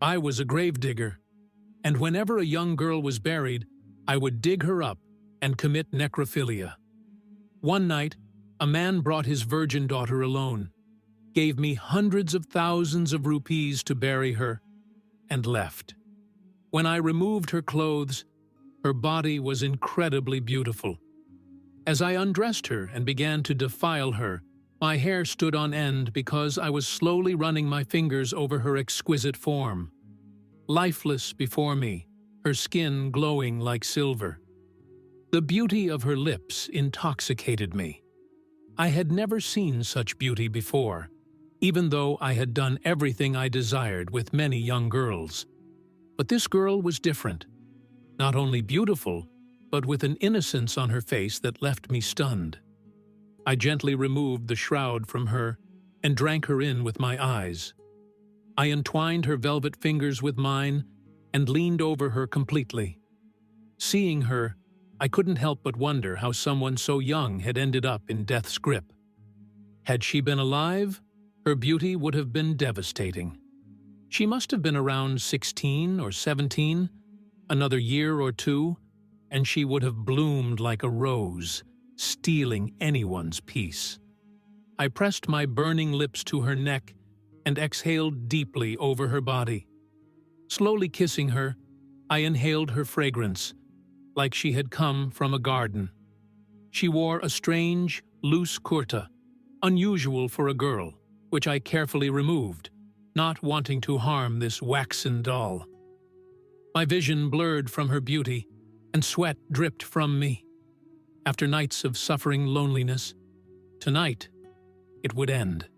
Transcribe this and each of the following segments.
I was a gravedigger, and whenever a young girl was buried, I would dig her up and commit necrophilia. One night, a man brought his virgin daughter alone, gave me hundreds of thousands of rupees to bury her, and left. When I removed her clothes, her body was incredibly beautiful. As I undressed her and began to defile her, my hair stood on end because I was slowly running my fingers over her exquisite form. Lifeless before me, her skin glowing like silver. The beauty of her lips intoxicated me. I had never seen such beauty before, even though I had done everything I desired with many young girls. But this girl was different. Not only beautiful, but with an innocence on her face that left me stunned. I gently removed the shroud from her and drank her in with my eyes. I entwined her velvet fingers with mine and leaned over her completely. Seeing her, I couldn't help but wonder how someone so young had ended up in death's grip. Had she been alive, her beauty would have been devastating. She must have been around 16 or 17, another year or two, and she would have bloomed like a rose, stealing anyone's peace. I pressed my burning lips to her neck and exhaled deeply over her body. Slowly kissing her, I inhaled her fragrance, like she had come from a garden. She wore a strange, loose kurta, unusual for a girl, which I carefully removed, not wanting to harm this waxen doll. My vision blurred from her beauty, and sweat dripped from me. After nights of suffering loneliness, tonight it would end.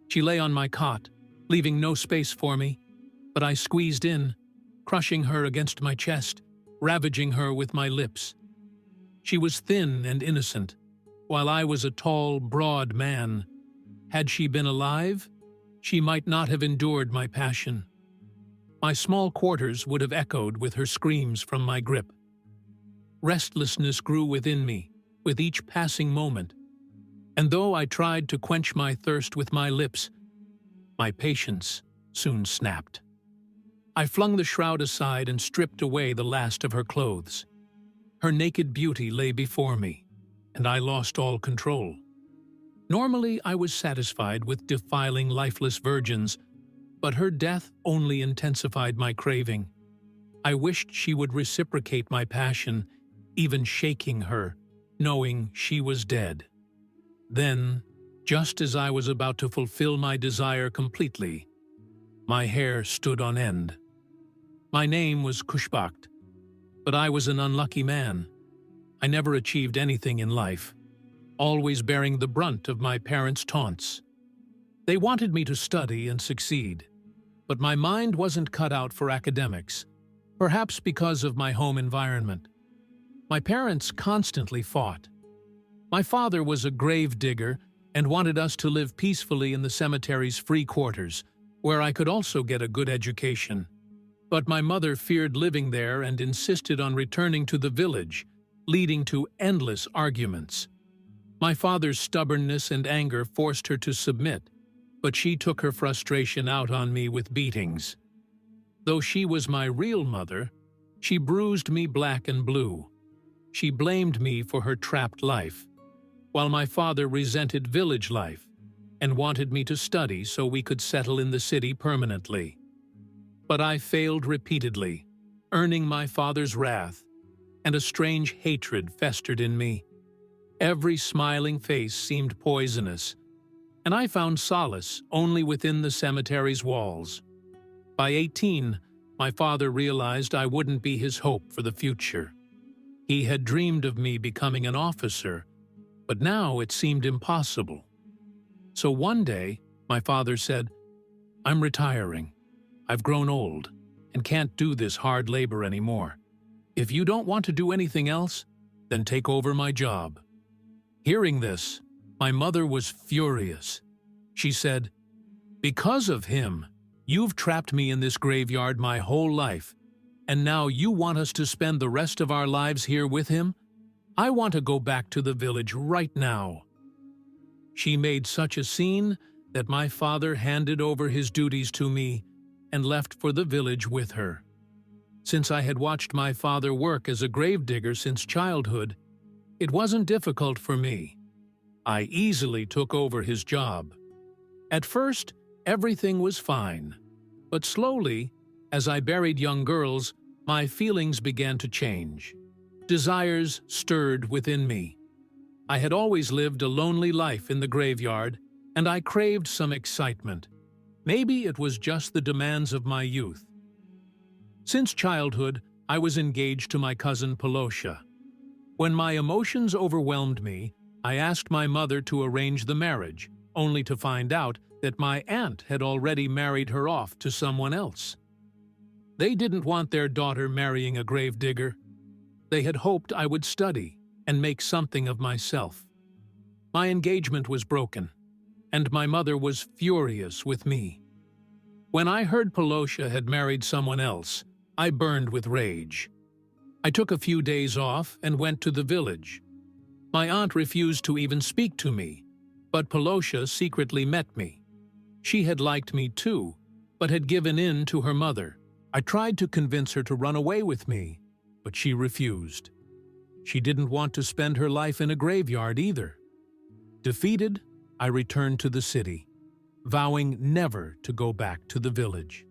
She lay on my cot, leaving no space for me, but I squeezed in, crushing her against my chest, ravaging her with my lips. She was thin and innocent, while I was a tall, broad man. Had she been alive, she might not have endured my passion. My small quarters would have echoed with her screams from my grip. Restlessness grew within me with each passing moment, and though I tried to quench my thirst with my lips, my patience soon snapped. I flung the shroud aside and stripped away the last of her clothes. Her naked beauty lay before me, and I lost all control. Normally, I was satisfied with defiling lifeless virgins, but her death only intensified my craving. I wished she would reciprocate my passion, even shaking her, knowing she was dead. Then, just as I was about to fulfill my desire completely, my hair stood on end. My name was Kushbakt, but I was an unlucky man. I never achieved anything in life, always bearing the brunt of my parents' taunts. They wanted me to study and succeed, but my mind wasn't cut out for academics, perhaps because of my home environment. My parents constantly fought. My father was a grave digger and wanted us to live peacefully in the cemetery's free quarters, where I could also get a good education. But my mother feared living there and insisted on returning to the village, leading to endless arguments. My father's stubbornness and anger forced her to submit, but she took her frustration out on me with beatings. Though she was my real mother, she bruised me black and blue. She blamed me for her trapped life, while my father resented village life and wanted me to study so we could settle in the city permanently. But I failed repeatedly, earning my father's wrath, and a strange hatred festered in me. Every smiling face seemed poisonous, and I found solace only within the cemetery's walls. By 18, my father realized I wouldn't be his hope for the future. He had dreamed of me becoming an officer, but now it seemed impossible. So one day, my father said, "I'm retiring. I've grown old and can't do this hard labor anymore. If you don't want to do anything else, then take over my job." Hearing this, my mother was furious. She said, "Because of him, you've trapped me in this graveyard my whole life, and now you want us to spend the rest of our lives here with him? I want to go back to the village right now." She made such a scene that my father handed over his duties to me and left for the village with her. Since I had watched my father work as a gravedigger since childhood, it wasn't difficult for me. I easily took over his job. At first, everything was fine, but slowly, as I buried young girls, my feelings began to change. Desires stirred within me. I had always lived a lonely life in the graveyard, and I craved some excitement. Maybe it was just the demands of my youth. Since childhood, I was engaged to my cousin Polosha. When my emotions overwhelmed me, I asked my mother to arrange the marriage, only to find out that my aunt had already married her off to someone else. They didn't want their daughter marrying a gravedigger. They had hoped I would study and make something of myself. My engagement was broken, and my mother was furious with me. When I heard Polosha had married someone else, I burned with rage. I took a few days off and went to the village. My aunt refused to even speak to me, but Polosha secretly met me. She had liked me too, but had given in to her mother. I tried to convince her to run away with me, but she refused. She didn't want to spend her life in a graveyard either. Defeated, I returned to the city, vowing never to go back to the village.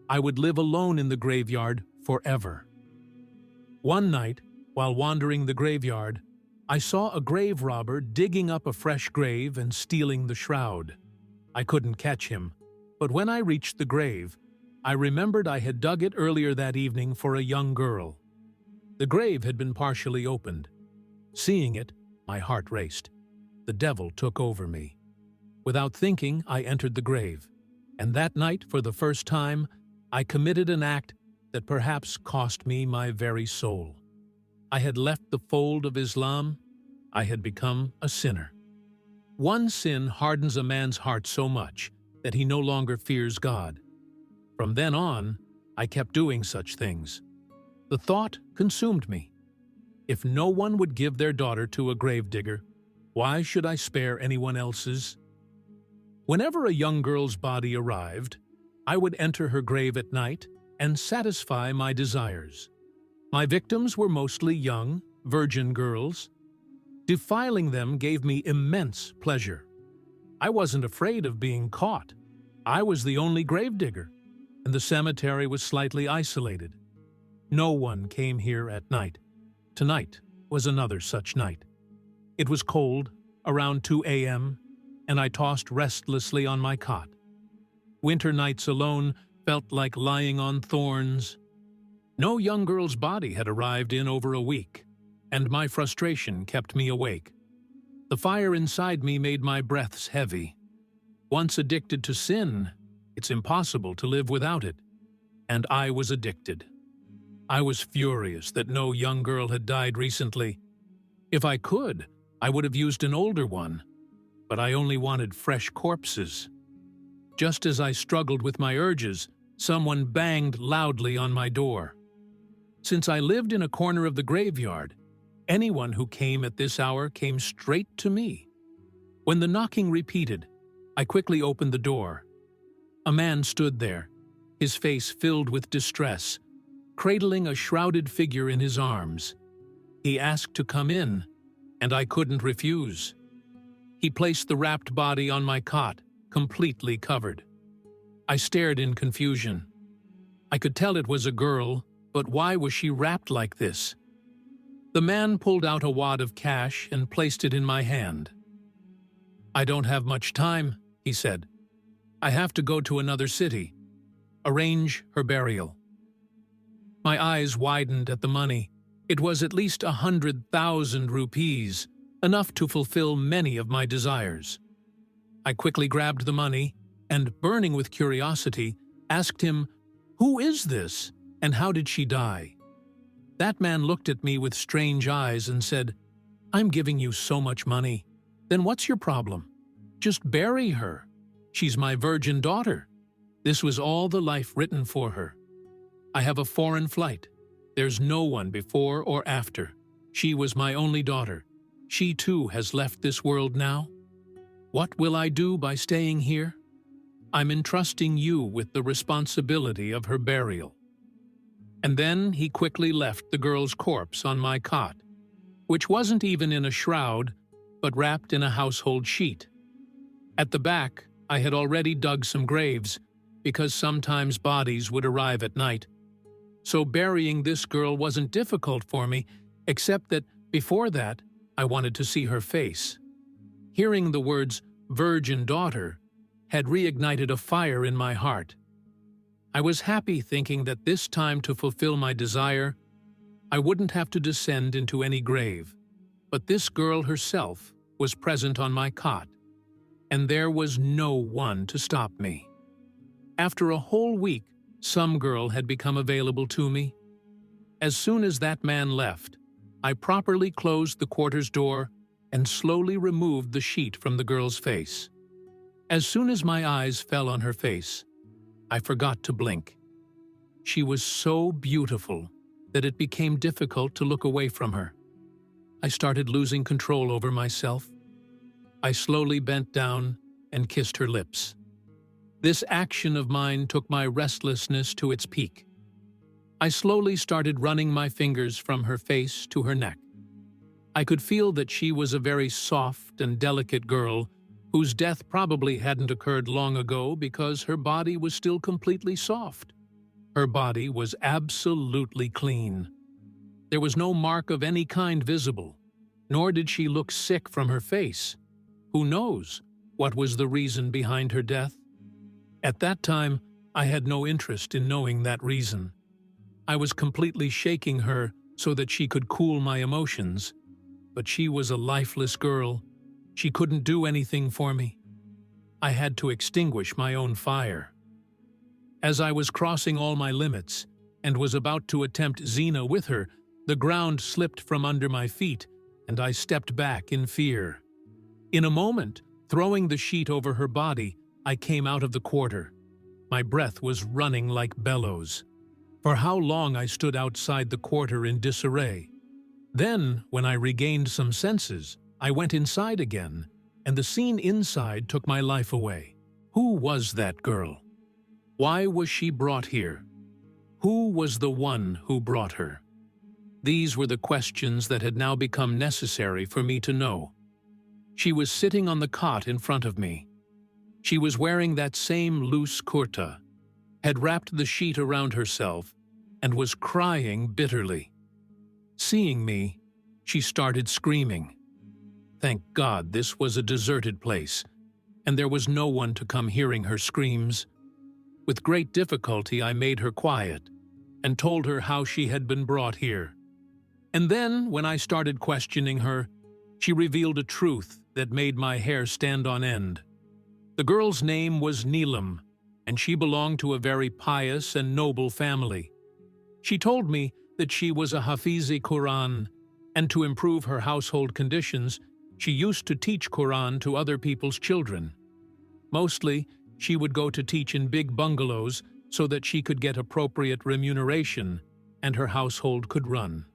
I would live alone in the graveyard forever. One night, while wandering the graveyard, I saw a grave robber digging up a fresh grave and stealing the shroud. I couldn't catch him, but when I reached the grave, I remembered I had dug it earlier that evening for a young girl. The grave had been partially opened. Seeing it, my heart raced. The devil took over me. Without thinking, I entered the grave, and that night, for the first time, I committed an act that perhaps cost me my very soul. I had left the fold of Islam. I had become a sinner. One sin hardens a man's heart so much that he no longer fears God. From then on, I kept doing such things. The thought consumed me. If no one would give their daughter to a gravedigger, why should I spare anyone else's? Whenever a young girl's body arrived, I would enter her grave at night and satisfy my desires. My victims were mostly young, virgin girls. Defiling them gave me immense pleasure. I wasn't afraid of being caught. I was the only gravedigger, and the cemetery was slightly isolated. No one came here at night. Tonight was another such night. It was cold, around 2 a.m., and I tossed restlessly on my cot. Winter nights alone felt like lying on thorns. No young girl's body had arrived in over a week, and my frustration kept me awake. The fire inside me made my breaths heavy. Once addicted to sin, it's impossible to live without it. And I was addicted. I was furious that no young girl had died recently. If I could, I would have used an older one, but I only wanted fresh corpses. Just as I struggled with my urges, someone banged loudly on my door. Since I lived in a corner of the graveyard, anyone who came at this hour came straight to me. When the knocking repeated, I quickly opened the door. A man stood there, his face filled with distress, cradling a shrouded figure in his arms. He asked to come in, and I couldn't refuse. He placed the wrapped body on my cot, completely covered. I stared in confusion. I could tell it was a girl, but why was she wrapped like this? The man pulled out a wad of cash and placed it in my hand. "I don't have much time," he said. "I have to go to another city. Arrange her burial." My eyes widened at the money. It was at least 100,000 rupees, enough to fulfill many of my desires. I quickly grabbed the money and, burning with curiosity, asked him, "Who is this, and how did she die?" That man looked at me with strange eyes and said, "I'm giving you so much money. Then what's your problem? Just bury her. She's my virgin daughter. This was all the life written for her. I have a foreign flight. There's no one before or after. She was my only daughter. She too has left this world now. What will I do by staying here?" I'm entrusting you with the responsibility of her burial." And then he quickly left the girl's corpse on my cot, which wasn't even in a shroud, but wrapped in a household sheet. At the back, I had already dug some graves, because sometimes bodies would arrive at night. So burying this girl wasn't difficult for me, except that before that, I wanted to see her face. Hearing the words "virgin daughter" had reignited a fire in my heart. I was happy thinking that this time, to fulfill my desire, I wouldn't have to descend into any grave. But this girl herself was present on my cot, and there was no one to stop me. After a whole week, some girl had become available to me. As soon as that man left, I properly closed the quarters door and slowly removed the sheet from the girl's face. As soon as my eyes fell on her face, I forgot to blink. She was so beautiful that it became difficult to look away from her. I started losing control over myself. I slowly bent down and kissed her lips. This action of mine took my restlessness to its peak. I slowly started running my fingers from her face to her neck. I could feel that she was a very soft and delicate girl whose death probably hadn't occurred long ago because her body was still completely soft. Her body was absolutely clean. There was no mark of any kind visible, nor did she look sick from her face. Who knows what was the reason behind her death? At that time, I had no interest in knowing that reason. I was completely shaking her so that she could cool my emotions, but she was a lifeless girl. She couldn't do anything for me. I had to extinguish my own fire. As I was crossing all my limits and was about to attempt Xena with her, the ground slipped from under my feet and I stepped back in fear. In a moment, throwing the sheet over her body, I came out of the quarter. My breath was running like bellows. For how long I stood outside the quarter in disarray. Then, when I regained some senses, I went inside again, and the scene inside took my life away. Who was that girl? Why was she brought here? Who was the one who brought her? These were the questions that had now become necessary for me to know. She was sitting on the cot in front of me. She was wearing that same loose kurta, had wrapped the sheet around herself, and was crying bitterly. Seeing me, she started screaming. Thank God this was a deserted place, and there was no one to come hearing her screams. With great difficulty I made her quiet, and told her how she had been brought here. And then, when I started questioning her, she revealed a truth that made my hair stand on end. The girl's name was Neelam, and she belonged to a very pious and noble family. She told me that she was a Hafiz-e-Quran, and to improve her household conditions, she used to teach Quran to other people's children. Mostly, she would go to teach in big bungalows so that she could get appropriate remuneration and her household could run.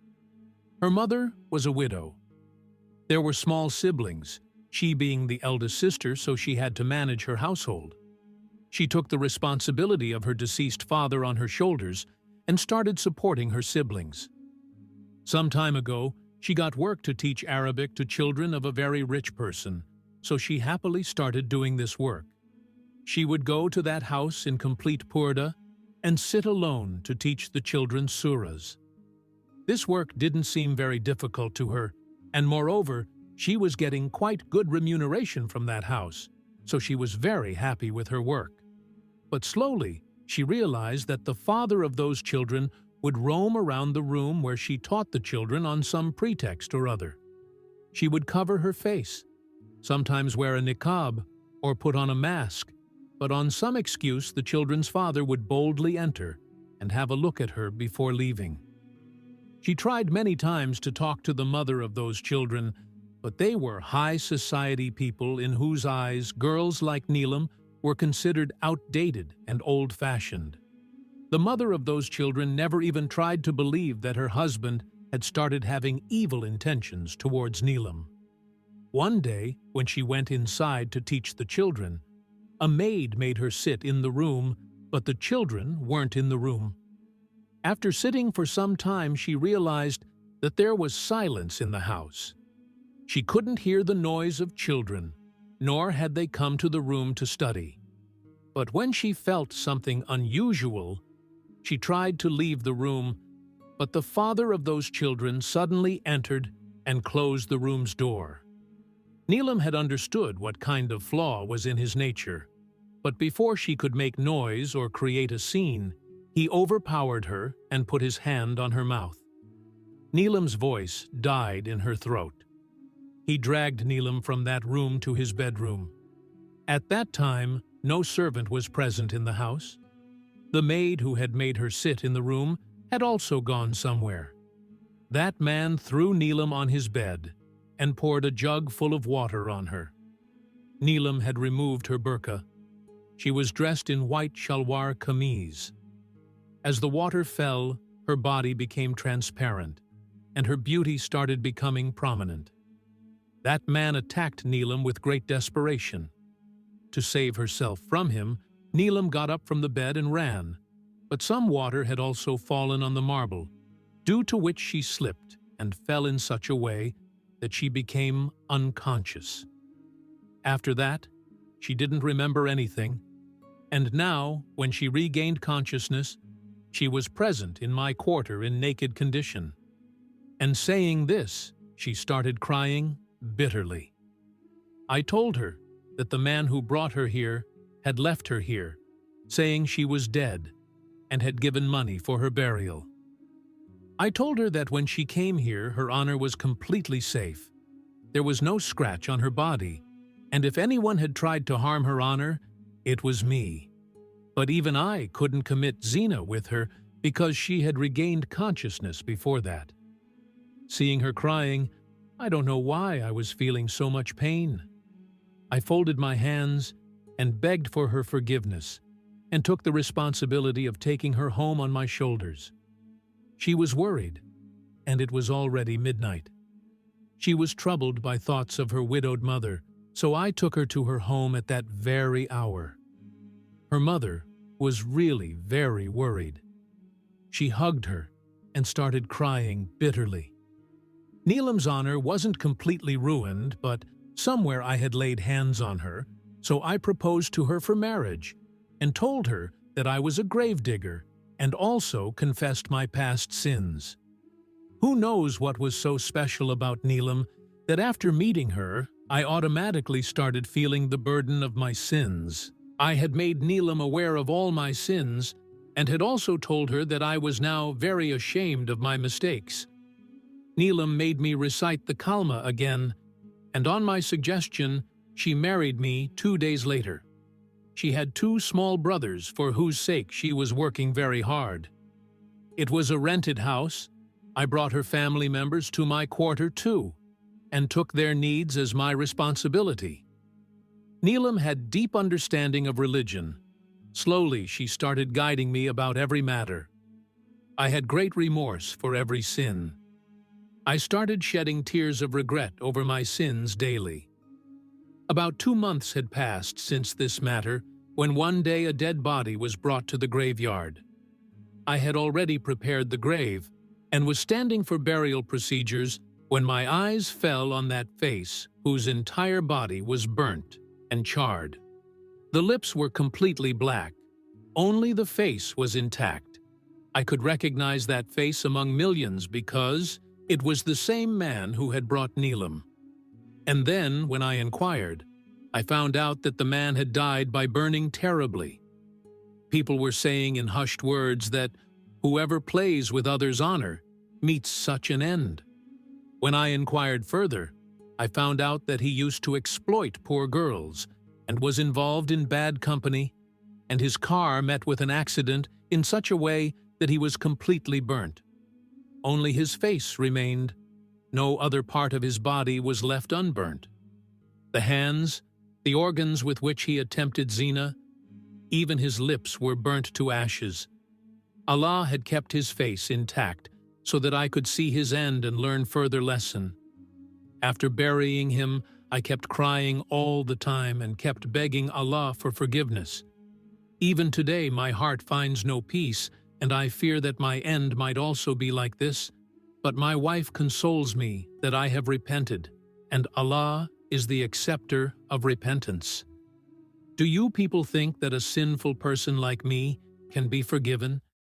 Her mother was a widow. There were small siblings, she being the eldest sister, so she had to manage her household. She took the responsibility of her deceased father on her shoulders and started supporting her siblings. Some time ago, she got work to teach Arabic to children of a very rich person, so she happily started doing this work. She would go to that house in complete purdah and sit alone to teach the children surahs. This work didn't seem very difficult to her, and moreover, she was getting quite good remuneration from that house, so she was very happy with her work. But slowly, she realized that the father of those children would roam around the room where she taught the children on some pretext or other. She would cover her face, sometimes wear a niqab or put on a mask, but on some excuse the children's father would boldly enter and have a look at her before leaving. She tried many times to talk to the mother of those children, but they were high society people in whose eyes girls like Neelam were considered outdated and old-fashioned. The mother of those children never even tried to believe that her husband had started having evil intentions towards Neelam. One day, when she went inside to teach the children, A maid made her sit in the room, but the children weren't in the room. After sitting for some time, she realized that there was silence in the house. She couldn't hear the noise of children, nor had they come to the room to study. But when she felt something unusual, she tried to leave the room, but the father of those children suddenly entered and closed the room's door. Neelam had understood what kind of flaw was in his nature, but before she could make noise or create a scene, he overpowered her and put his hand on her mouth. Neelam's voice died in her throat. He dragged Neelam from that room to his bedroom. At that time, no servant was present in the house. The maid who had made her sit in the room had also gone somewhere. That man threw Neelam on his bed and poured a jug full of water on her. Neelam had removed her burqa. She was dressed in white shalwar kameez. As the water fell, her body became transparent, and her beauty started becoming prominent. That man attacked Neelam with great desperation. To save herself from him, Neelam got up from the bed and ran, but some water had also fallen on the marble, due to which she slipped and fell in such a way that she became unconscious. After that, she didn't remember anything, and now, when she regained consciousness, she was present in my quarter in naked condition. And saying this, she started crying bitterly. I told her that the man who brought her here had left her here, saying she was dead, and had given money for her burial. I told her that when she came here, her honor was completely safe. There was no scratch on her body, and if anyone had tried to harm her honor, it was me. But even I couldn't commit zina with her because she had regained consciousness before that. Seeing her crying, I don't know why I was feeling so much pain. I folded my hands and begged for her forgiveness and took the responsibility of taking her home on my shoulders. She was worried, and it was already midnight. She was troubled by thoughts of her widowed mother, so I took her to her home at that very hour. Her mother was really very worried. She hugged her and started crying bitterly. Neelam's honor wasn't completely ruined, but somewhere I had laid hands on her, so I proposed to her for marriage and told her that I was a gravedigger and also confessed my past sins. Who knows what was so special about Neelam that after meeting her, I automatically started feeling the burden of my sins. I had made Neelam aware of all my sins and had also told her that I was now very ashamed of my mistakes. Neelam made me recite the kalma again, and on my suggestion, she married me 2 days later. She had 2 small brothers for whose sake she was working very hard. It was a rented house. I brought her family members to my quarter too, and took their needs as my responsibility. Neelam had deep understanding of religion. Slowly, she started guiding me about every matter. I had great remorse for every sin. I started shedding tears of regret over my sins daily. About 2 months had passed since this matter, when one day a dead body was brought to the graveyard. I had already prepared the grave, and was standing for burial procedures when my eyes fell on that face whose entire body was burnt and charred. The lips were completely black. Only the face was intact. I could recognize that face among millions because it was the same man who had brought Neelam. And then, when I inquired, I found out that the man had died by burning terribly. People were saying in hushed words that whoever plays with others' honor meets such an end. When I inquired further, I found out that he used to exploit poor girls and was involved in bad company, and his car met with an accident in such a way that he was completely burnt. Only his face remained. No other part of his body was left unburnt. The hands, the organs with which he attempted zina, even his lips were burnt to ashes. Allah had kept his face intact so that I could see his end and learn further lesson. After burying him, I kept crying all the time and kept begging Allah for forgiveness. Even today my heart finds no peace, and I fear that my end might also be like this, but my wife consoles me that I have repented, and Allah is the acceptor of repentance. Do you people think that a sinful person like me can be forgiven